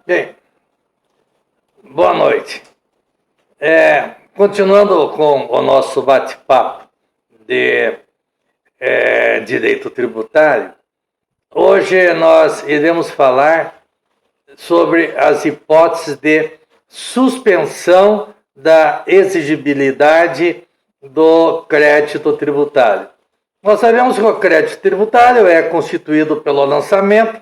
Bem, boa noite. Continuando com o nosso bate-papo de direito tributário, hoje nós iremos falar sobre as hipóteses de suspensão da exigibilidade do crédito tributário. Nós sabemos que o crédito tributário é constituído pelo lançamento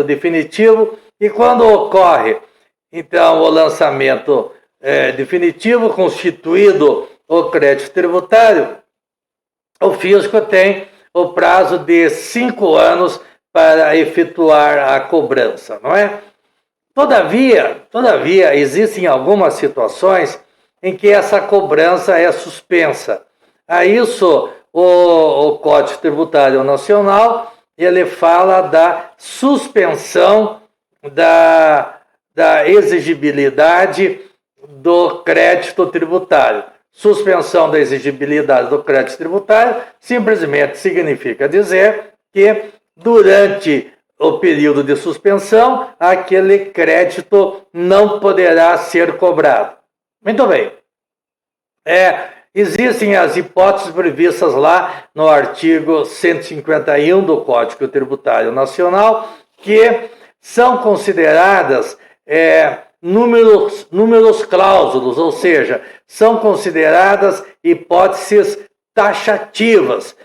definitivo, e quando ocorre, então, o lançamento definitivo, constituído o crédito tributário, o fisco tem o prazo de 5 anos para efetuar a cobrança, não é? Todavia, existem algumas situações em que essa cobrança é suspensa. A isso, o Código Tributário Nacional, ele fala da suspensão da exigibilidade do crédito tributário. Suspensão da exigibilidade do crédito tributário simplesmente significa dizer que durante o período de suspensão, aquele crédito não poderá ser cobrado. Muito bem. Existem as hipóteses previstas lá no artigo 151 do Código Tributário Nacional, que são consideradas números clausulos, ou seja, são consideradas hipóteses taxativas.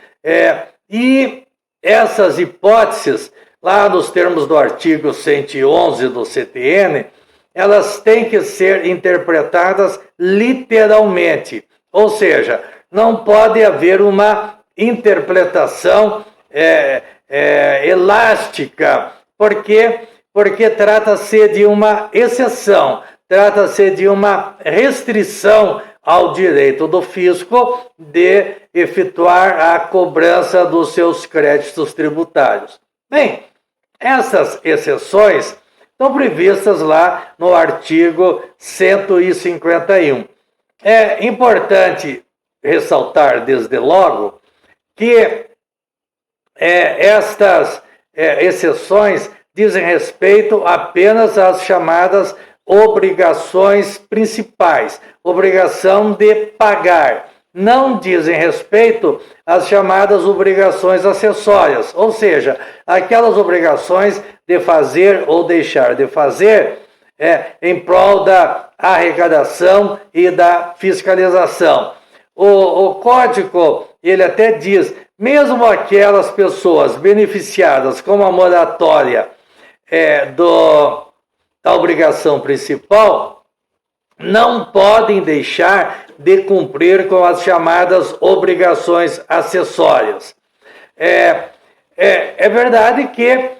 E essas hipóteses, lá nos termos do artigo 111 do CTN, elas têm que ser interpretadas literalmente, ou seja, não pode haver uma interpretação elástica, porque trata-se de uma exceção, trata-se de uma restrição ao direito do fisco de efetuar a cobrança dos seus créditos tributários. Bem, essas exceções estão previstas lá no artigo 151. É importante ressaltar, desde logo, que estas exceções dizem respeito apenas às chamadas obrigações principais, obrigação de pagar. Não dizem respeito às chamadas obrigações acessórias, ou seja, aquelas obrigações de fazer ou deixar de fazer em prol da arrecadação e da fiscalização. O código, ele até diz, mesmo aquelas pessoas beneficiadas com a moratória da obrigação principal, não podem deixar de cumprir com as chamadas obrigações acessórias. É verdade que,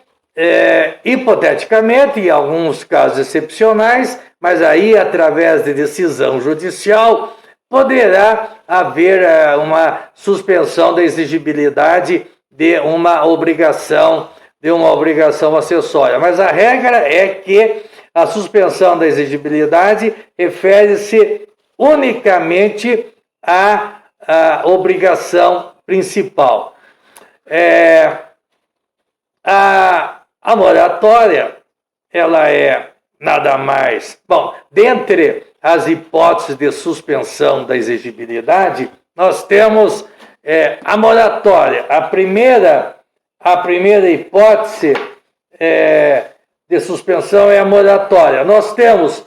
hipoteticamente, em alguns casos excepcionais, mas aí através de decisão judicial, poderá haver uma suspensão da exigibilidade de uma obrigação acessória. Mas a regra é que a suspensão da exigibilidade refere-se unicamente à obrigação principal. A moratória, ela é nada mais... Bom, dentre as hipóteses de suspensão da exigibilidade, nós temos a moratória. A primeira hipótese de suspensão é a moratória. Nós temos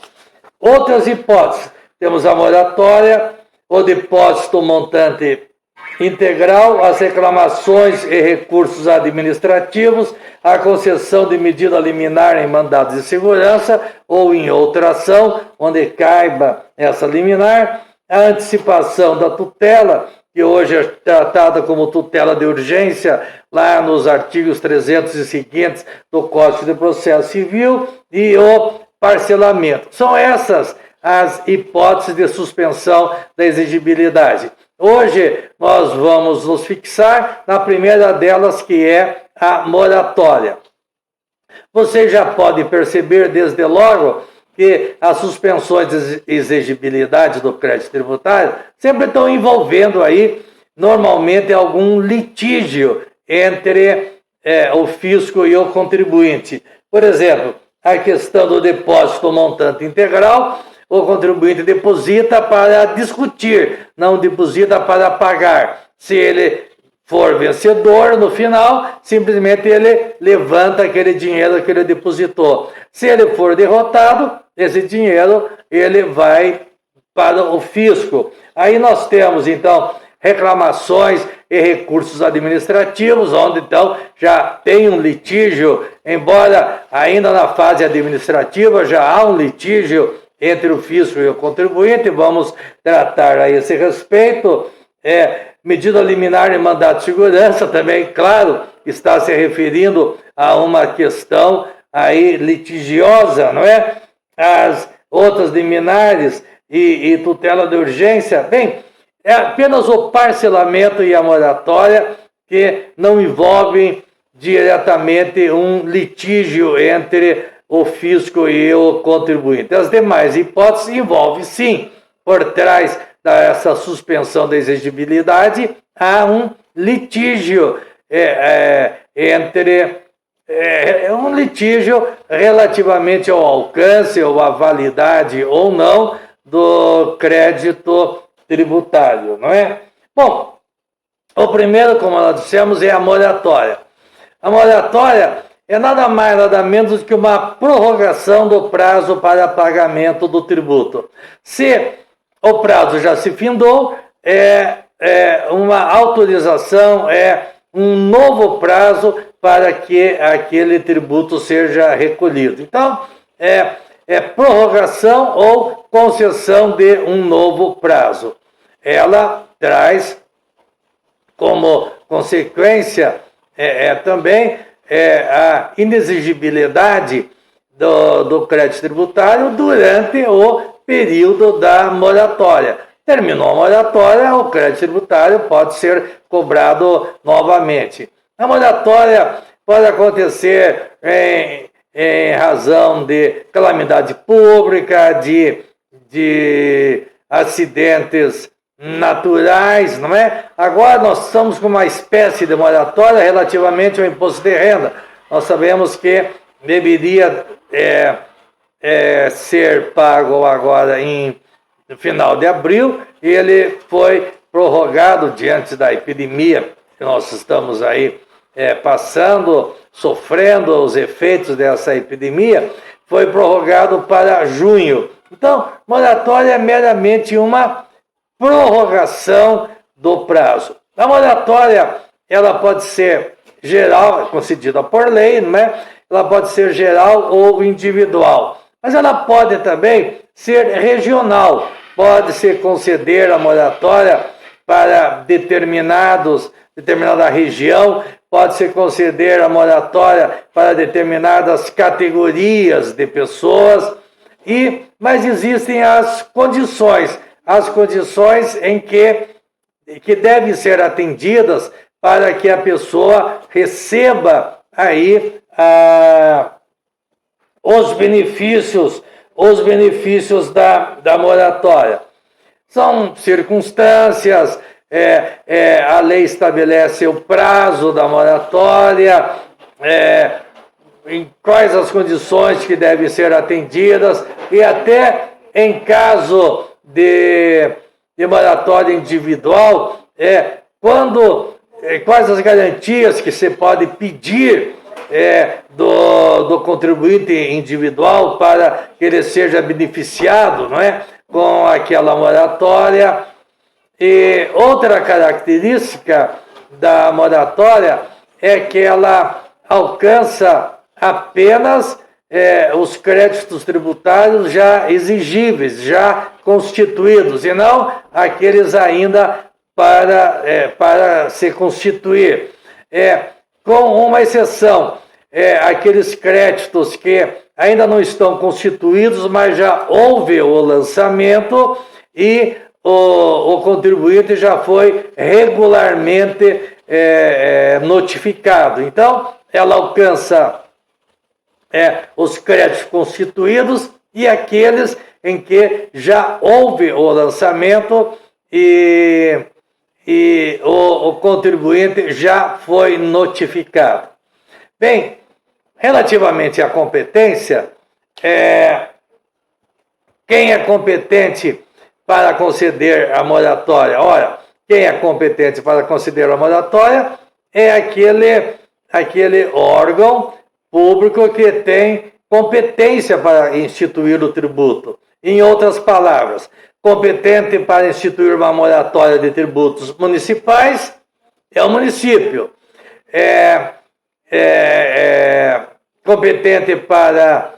outras hipóteses. Temos a moratória, o depósito montante integral, as reclamações e recursos administrativos, a concessão de medida liminar em mandados de segurança ou em outra ação, onde caiba essa liminar, a antecipação da tutela, que hoje é tratada como tutela de urgência, lá nos artigos 300 e seguintes do Código de Processo Civil, e o parcelamento. São essas as hipóteses de suspensão da exigibilidade. Hoje nós vamos nos fixar na primeira delas, que é a moratória. Você já pode perceber desde logo que as suspensões de exigibilidade do crédito tributário sempre estão envolvendo aí, normalmente, algum litígio entre o fisco e o contribuinte. Por exemplo, a questão do depósito montante integral, o contribuinte deposita para discutir, não deposita para pagar. Se ele for vencedor no final, simplesmente ele levanta aquele dinheiro que ele depositou. Se ele for derrotado, esse dinheiro ele vai para o fisco. Aí nós temos, então, reclamações e recursos administrativos, onde, então, já tem um litígio, embora ainda na fase administrativa já há um litígio entre o fisco e o contribuinte, vamos tratar a esse respeito. Medida liminar e mandato de segurança também, claro, está se referindo a uma questão aí litigiosa, não é? As outras liminares e tutela de urgência, bem, é apenas o parcelamento e a moratória que não envolvem diretamente um litígio entre o fisco e o contribuinte. As demais hipóteses envolvem, sim, por trás dessa suspensão da exigibilidade, há um litígio um litígio relativamente ao alcance ou à validade ou não do crédito tributário, não é? Bom, o primeiro, como nós dissemos, é a moratória. A moratória é nada mais, nada menos do que uma prorrogação do prazo para pagamento do tributo. Se o prazo já se findou, uma autorização, um novo prazo para que aquele tributo seja recolhido. Então, prorrogação ou concessão de um novo prazo. Ela traz como consequência também a inexigibilidade do crédito tributário durante o período da moratória. Terminou a moratória, o crédito tributário pode ser cobrado novamente. A moratória pode acontecer em razão de calamidade pública, de acidentes naturais, não é? Agora nós estamos com uma espécie de moratória relativamente ao imposto de renda. Nós sabemos que deveria ser pago agora no final de abril, e ele foi prorrogado diante da epidemia que nós estamos aí passando, sofrendo os efeitos dessa epidemia, foi prorrogado para junho. Então, moratória é meramente uma prorrogação do prazo. A moratória, ela pode ser geral, concedida por lei, não é? Ela pode ser geral ou individual, mas ela pode também ser regional. Pode-se conceder a moratória para determinada região, pode-se conceder a moratória para determinadas categorias de pessoas, mas existem as condições em que devem ser atendidas para que a pessoa receba aí os benefícios da moratória. São circunstâncias, a lei estabelece o prazo da moratória, em quais as condições que devem ser atendidas, e até em caso de moratória individual, quais as garantias que você pode pedir do contribuinte individual para que ele seja beneficiado, não é, com aquela moratória. E outra característica da moratória é que ela alcança apenas os créditos tributários já exigíveis, já constituídos, e não aqueles ainda para se constituir. Com uma exceção, aqueles créditos que ainda não estão constituídos, mas já houve o lançamento e o contribuinte já foi regularmente notificado. Então, ela alcança os créditos constituídos e aqueles em que já houve o lançamento e o contribuinte já foi notificado. Bem, relativamente à competência, quem é competente para conceder a moratória? Ora, quem é competente para conceder a moratória é aquele órgão público que tem competência para instituir o tributo. Em outras palavras, competente para instituir uma moratória de tributos municipais é o município. Competente para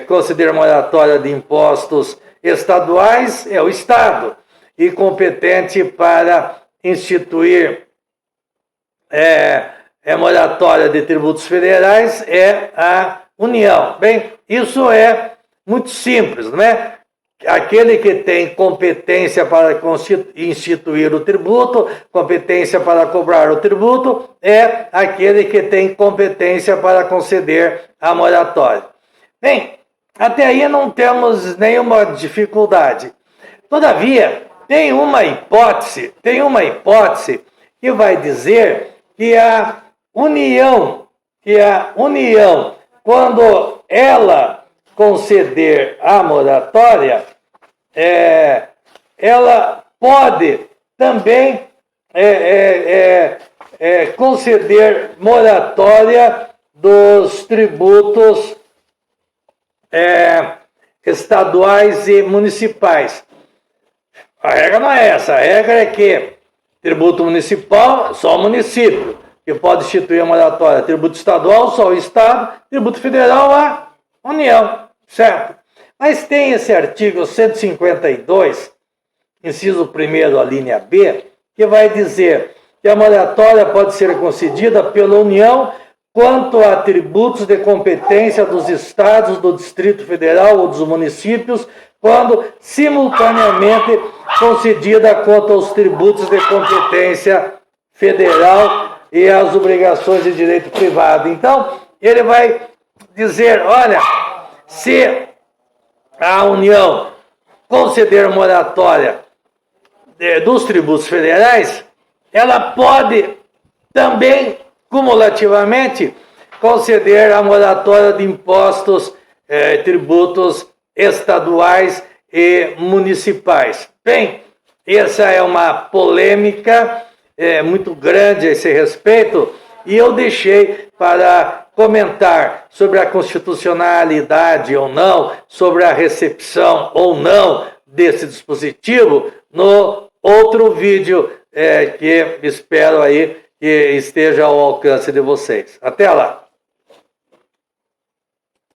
conceder moratória de impostos estaduais é o Estado. E competente para instituir moratória de tributos federais é a União. Bem, isso é muito simples, não é? Aquele que tem competência para instituir o tributo, competência para cobrar o tributo, é aquele que tem competência para conceder a moratória. Bem, até aí não temos nenhuma dificuldade. Todavia, tem uma hipótese que vai dizer que a União, quando ela conceder a moratória, ela pode também conceder moratória dos tributos estaduais e municipais. A regra não é essa, a regra é que tributo municipal, só o município que pode instituir a moratória, tributo estadual, só o Estado, tributo federal, a União, certo? Mas tem esse artigo 152, inciso 1º, a linha B, que vai dizer que a moratória pode ser concedida pela União quanto a tributos de competência dos estados, do Distrito Federal ou dos municípios, quando simultaneamente concedida quanto aos tributos de competência federal e às obrigações de direito privado. Então, ele vai dizer, olha, se a União conceder moratória dos tributos federais, ela pode também, cumulativamente, conceder a moratória de impostos, tributos estaduais e municipais. Bem, essa é uma polêmica muito grande a esse respeito, e eu deixei para comentar sobre a constitucionalidade ou não, sobre a recepção ou não desse dispositivo, no outro vídeo que espero aí que esteja ao alcance de vocês. Até lá!